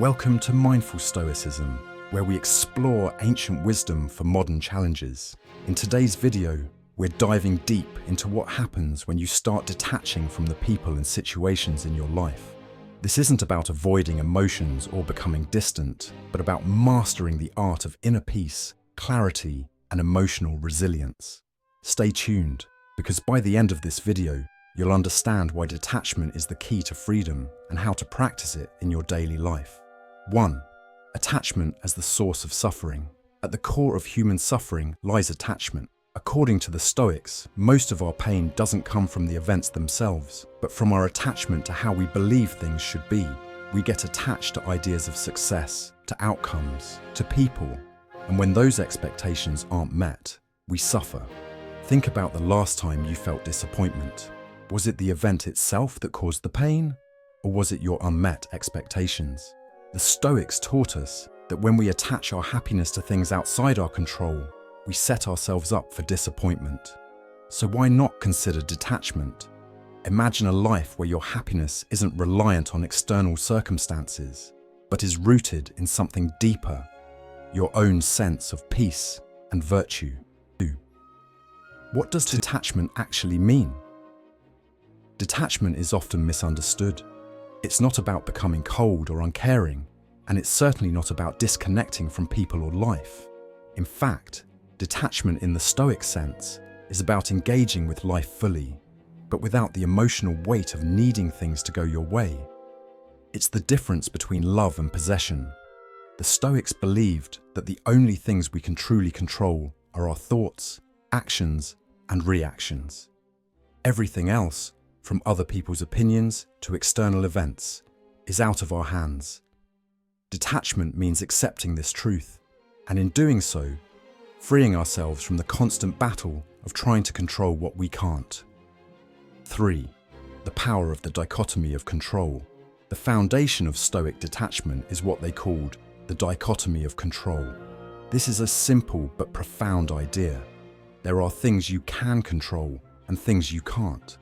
Welcome to Mindful Stoicism, where we explore ancient wisdom for modern challenges. In today's video, we're diving deep into what happens when you start detaching from the people and situations in your life. This isn't about avoiding emotions or becoming distant, but about mastering the art of inner peace, clarity, and emotional resilience. Stay tuned, because by the end of this video, you'll understand why detachment is the key to freedom and how to practice it in your daily life. 1. Attachment as the source of suffering. At the core of human suffering lies attachment. According to the Stoics, most of our pain doesn't come from the events themselves, but from our attachment to how we believe things should be. We get attached to ideas of success, to outcomes, to people, and when those expectations aren't met, we suffer. Think about the last time you felt disappointment. Was it the event itself that caused the pain, or was it your unmet expectations? The Stoics taught us that when we attach our happiness to things outside our control, we set ourselves up for disappointment. So why not consider detachment? Imagine a life where your happiness isn't reliant on external circumstances, but is rooted in something deeper, your own sense of peace and virtue. 2. What does detachment actually mean? Detachment is often misunderstood. It's not about becoming cold or uncaring, and it's certainly not about disconnecting from people or life. In fact, detachment in the Stoic sense is about engaging with life fully, but without the emotional weight of needing things to go your way. It's the difference between love and possession. The Stoics believed that the only things we can truly control are our thoughts, actions, and reactions. Everything else, from other people's opinions to external events, is out of our hands. Detachment means accepting this truth, and in doing so, freeing ourselves from the constant battle of trying to control what we can't. 3. The power of the dichotomy of control. The foundation of Stoic detachment is what they called the dichotomy of control. This is a simple but profound idea. There are things you can control and things you can't.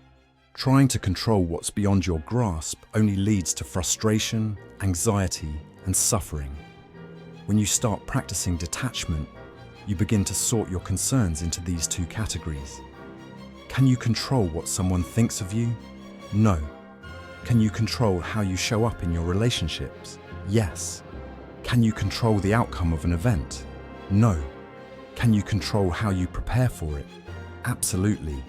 Trying to control what's beyond your grasp only leads to frustration, anxiety, and suffering. When you start practicing detachment, you begin to sort your concerns into these two categories. Can you control what someone thinks of you? No. Can you control how you show up in your relationships? Yes. Can you control the outcome of an event? No. Can you control how you prepare for it? Absolutely.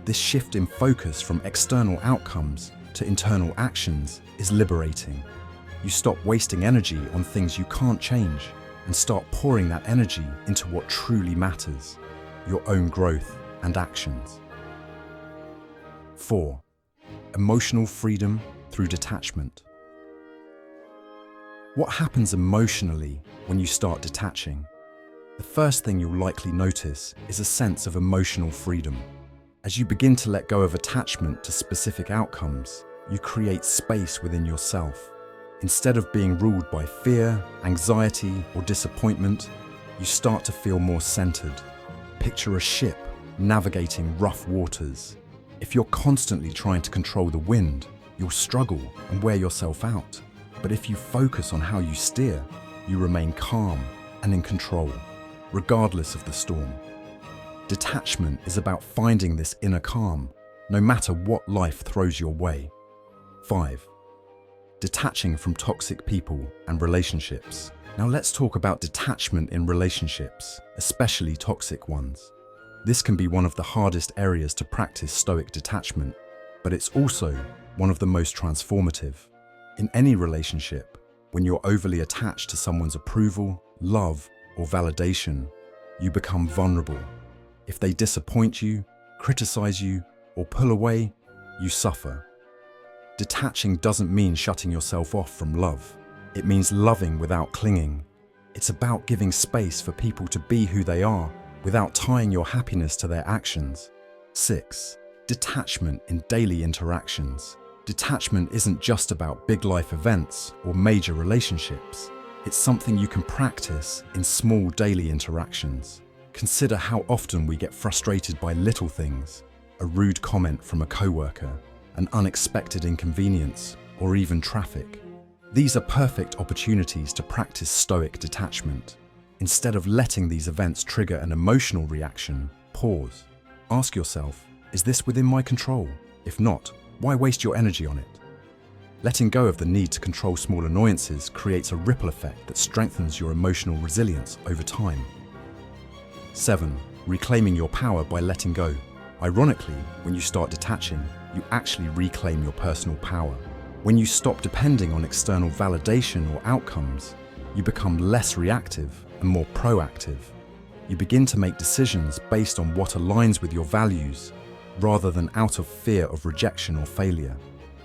This shift in focus from external outcomes to internal actions is liberating. You stop wasting energy on things you can't change and start pouring that energy into what truly matters, your own growth and actions. 4. Emotional freedom through detachment. What happens emotionally when you start detaching? The first thing you'll likely notice is a sense of emotional freedom. As you begin to let go of attachment to specific outcomes, you create space within yourself. Instead of being ruled by fear, anxiety, or disappointment, you start to feel more centered. Picture a ship navigating rough waters. If you're constantly trying to control the wind, you'll struggle and wear yourself out. But if you focus on how you steer, you remain calm and in control, regardless of the storm. Detachment is about finding this inner calm, no matter what life throws your way. 5. Detaching from toxic people and relationships. Now let's talk about detachment in relationships, especially toxic ones. This can be one of the hardest areas to practice Stoic detachment, but it's also one of the most transformative. In any relationship, when you're overly attached to someone's approval, love, or validation, you become vulnerable. If they disappoint you, criticize you, or pull away, you suffer. Detaching doesn't mean shutting yourself off from love. It means loving without clinging. It's about giving space for people to be who they are without tying your happiness to their actions. 6. Detachment in daily interactions. Detachment isn't just about big life events or major relationships. It's something you can practice in small daily interactions. Consider how often we get frustrated by little things, a rude comment from a coworker, an unexpected inconvenience, or even traffic. These are perfect opportunities to practice Stoic detachment. Instead of letting these events trigger an emotional reaction, pause. Ask yourself, is this within my control? If not, why waste your energy on it? Letting go of the need to control small annoyances creates a ripple effect that strengthens your emotional resilience over time. 7. Reclaiming your power by letting go. Ironically, when you start detaching, you actually reclaim your personal power. When you stop depending on external validation or outcomes, you become less reactive and more proactive. You begin to make decisions based on what aligns with your values, rather than out of fear of rejection or failure.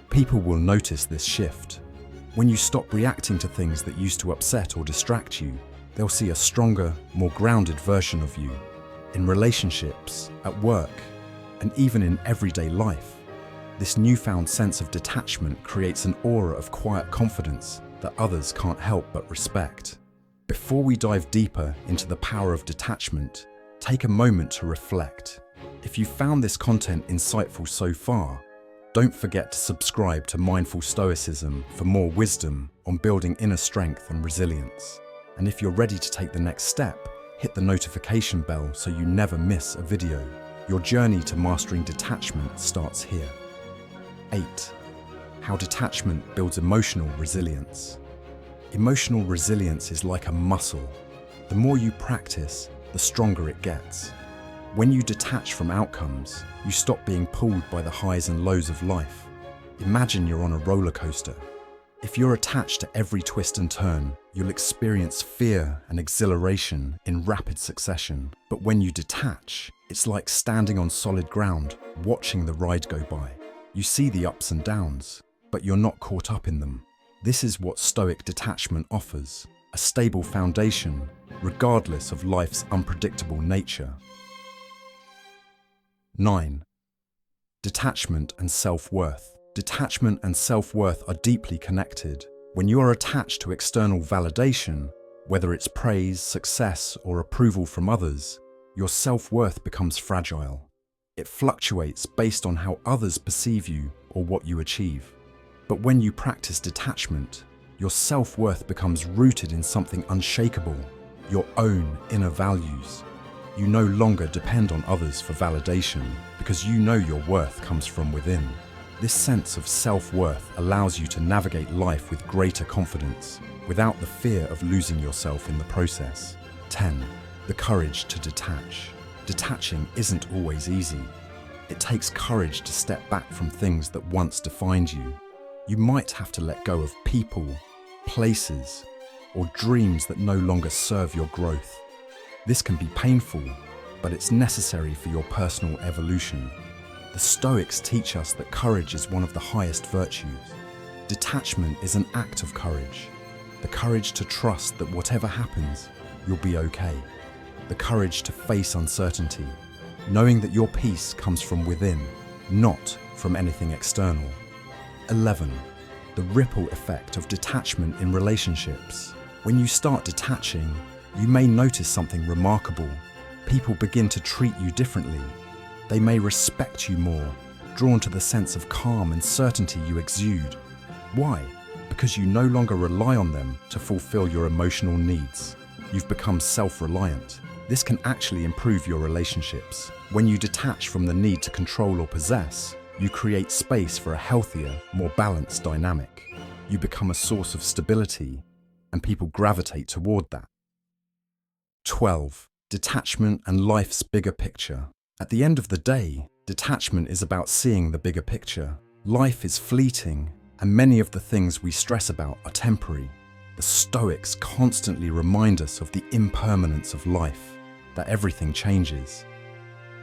People will notice this shift. When you stop reacting to things that used to upset or distract you, they'll see a stronger, more grounded version of you. In relationships, at work, and even in everyday life, this newfound sense of detachment creates an aura of quiet confidence that others can't help but respect. Before we dive deeper into the power of detachment, take a moment to reflect. If you found this content insightful so far, don't forget to subscribe to Mindful Stoicism for more wisdom on building inner strength and resilience. And if you're ready to take the next step, hit the notification bell so you never miss a video. Your journey to mastering detachment starts here. 8. How detachment builds emotional resilience. Emotional resilience is like a muscle. The more you practice, the stronger it gets. When you detach from outcomes, you stop being pulled by the highs and lows of life. Imagine you're on a roller coaster. If you're attached to every twist and turn, you'll experience fear and exhilaration in rapid succession. But when you detach, it's like standing on solid ground, watching the ride go by. You see the ups and downs, but you're not caught up in them. This is what Stoic detachment offers, a stable foundation, regardless of life's unpredictable nature. 9. Detachment and self-worth. Detachment and self-worth are deeply connected. When you are attached to external validation, whether it's praise, success, or approval from others, your self-worth becomes fragile. It fluctuates based on how others perceive you or what you achieve. But when you practice detachment, your self-worth becomes rooted in something unshakable, your own inner values. You no longer depend on others for validation because you know your worth comes from within. This sense of self-worth allows you to navigate life with greater confidence, without the fear of losing yourself in the process. 10. The courage to detach. Detaching isn't always easy. It takes courage to step back from things that once defined you. You might have to let go of people, places, or dreams that no longer serve your growth. This can be painful, but it's necessary for your personal evolution. The Stoics teach us that courage is one of the highest virtues. Detachment is an act of courage. The courage to trust that whatever happens, you'll be okay. The courage to face uncertainty, knowing that your peace comes from within, not from anything external. 11. The ripple effect of detachment in relationships. When you start detaching, you may notice something remarkable. People begin to treat you differently. They may respect you more, drawn to the sense of calm and certainty you exude. Why? Because you no longer rely on them to fulfill your emotional needs. You've become self-reliant. This can actually improve your relationships. When you detach from the need to control or possess, you create space for a healthier, more balanced dynamic. You become a source of stability, and people gravitate toward that. 12. Detachment and life's bigger picture. At the end of the day, detachment is about seeing the bigger picture. Life is fleeting, and many of the things we stress about are temporary. The Stoics constantly remind us of the impermanence of life, that everything changes.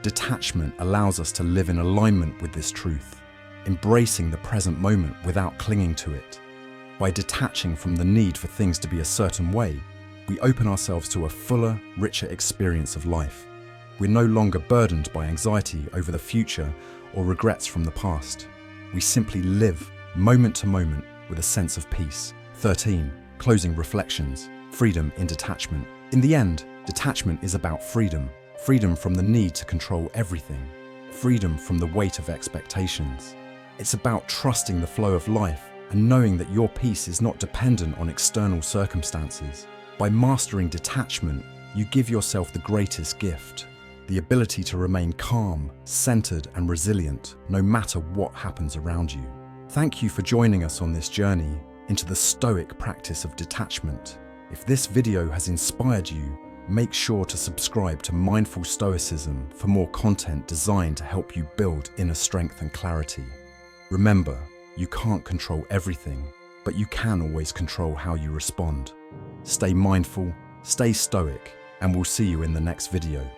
Detachment allows us to live in alignment with this truth, embracing the present moment without clinging to it. By detaching from the need for things to be a certain way, we open ourselves to a fuller, richer experience of life. We're no longer burdened by anxiety over the future or regrets from the past. We simply live moment to moment with a sense of peace. 13. Closing reflections. Freedom in detachment. In the end, detachment is about freedom. Freedom from the need to control everything. Freedom from the weight of expectations. It's about trusting the flow of life and knowing that your peace is not dependent on external circumstances. By mastering detachment, you give yourself the greatest gift, the ability to remain calm, centered, and resilient no matter what happens around you. Thank you for joining us on this journey into the Stoic practice of detachment. If this video has inspired you, make sure to subscribe to Mindful Stoicism for more content designed to help you build inner strength and clarity. Remember, you can't control everything, but you can always control how you respond. Stay mindful, stay stoic, and we'll see you in the next video.